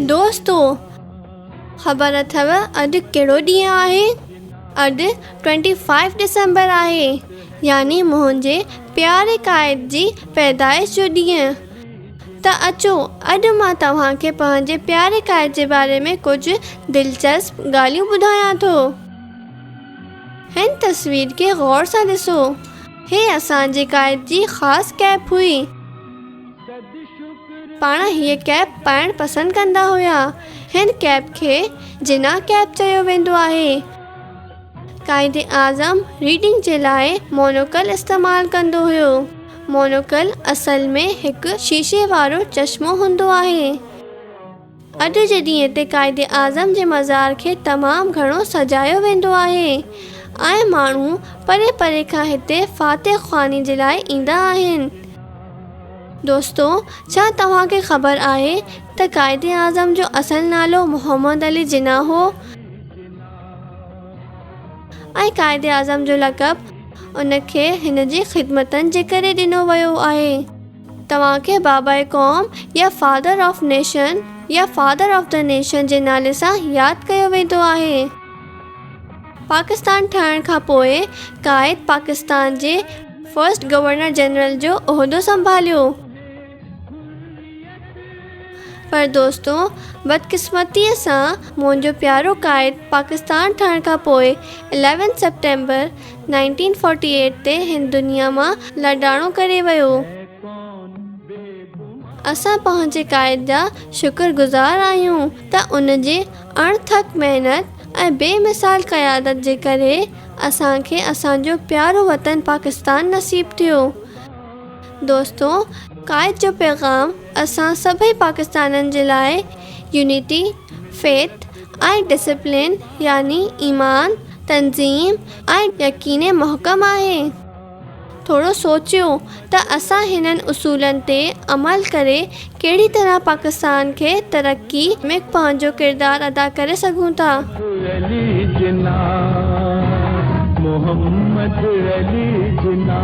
दोस्तों ख़बर अथव अॼु कहिड़ो ॾींहुं आहे? अॼु 25 डिसंबर आहे, यानी मुंहिंजे प्यारे क़ाइद जी पैदाइश जो ॾींहुं। त अचो अॼु मां तव्हांखे पंहिंजे प्यारे क़ाइद जे बारे में कुझु दिलचस्प ॻाल्हियूं ॿुधायां थो। हिन तस्वीर खे गौर सां ॾिसो। हे असांजे क़ाइद जी ख़ासि कैप हुई। पाण हीअ कैप पाइण पसंदि कंदा हुआ। हिन कैप खे जिना कैप चयो वेंदो आहे। क़ाइद आज़म रीडिंग जे लाइ मोनोकल इस्तेमालु कंदो हुयो। मोनोकल असल में हिकु शीशे वारो चश्मो हूंदो आहे। अॼु जे ॾींहं ते क़ाइद आज़म जे मज़ार खे तमामु घणो सजायो वेंदो आहे ऐं माण्हू परे परे खां हिते फ़ातिह ख़्वानी जे लाइ ईंदा आहिनि। दोस्तों, छा तव्हांखे ख़बर आहे त क़ाइद आज़म जो असल नालो मोहम्मद अली जिना हो ऐं क़ाइद आज़म जो लक़ब उनखे हिन जी ख़िदमतनि जे करे ॾिनो वियो आहे। तव्हांखे बाबा क़ौम या फादर ऑफ नेशन या फादर ऑफ द नेशन जे नाले सां यादि कयो वेंदो आहे। पाकिस्तान ठहण खां पोइ क़ाइद पाकिस्तान जे फर्स्ट गवर्नर जनरल जो उहिदो संभालियो। पर दोस्तों, बदकिस्मतीअ सां मुंहिंजो प्यारो क़ाइद पाकिस्तान ठहण खां पोइ 11 सितंबर 1948 ते हिन दुनिया मां लॾाणो करे वियो। असां पंहिंजे क़ाइद जा शुक्रगुज़ार आहियूं त उन जे अणथक महिनत ऐं बेमिसाल क़यादत जे करे असांखे असांजो प्यारो वतन पाकिस्तान नसीब थियो। दोस्तों, क़ाइद जो पैगाम असां सभई पाकिस्ताननि जे लाइ यूनिटी, फेथ ऐं डिसिप्लिन यानी ईमान, तंज़ीम ऐं यकीन मुहकम आहे। थोरो सोचियो त असां हिननि उसूलनि ते अमल करे कहिड़ी तरह पाकिस्तान खे तरक़ी में पंहिंजो किरदारु अदा करे सघूं था। मोहम्मद अली जिना।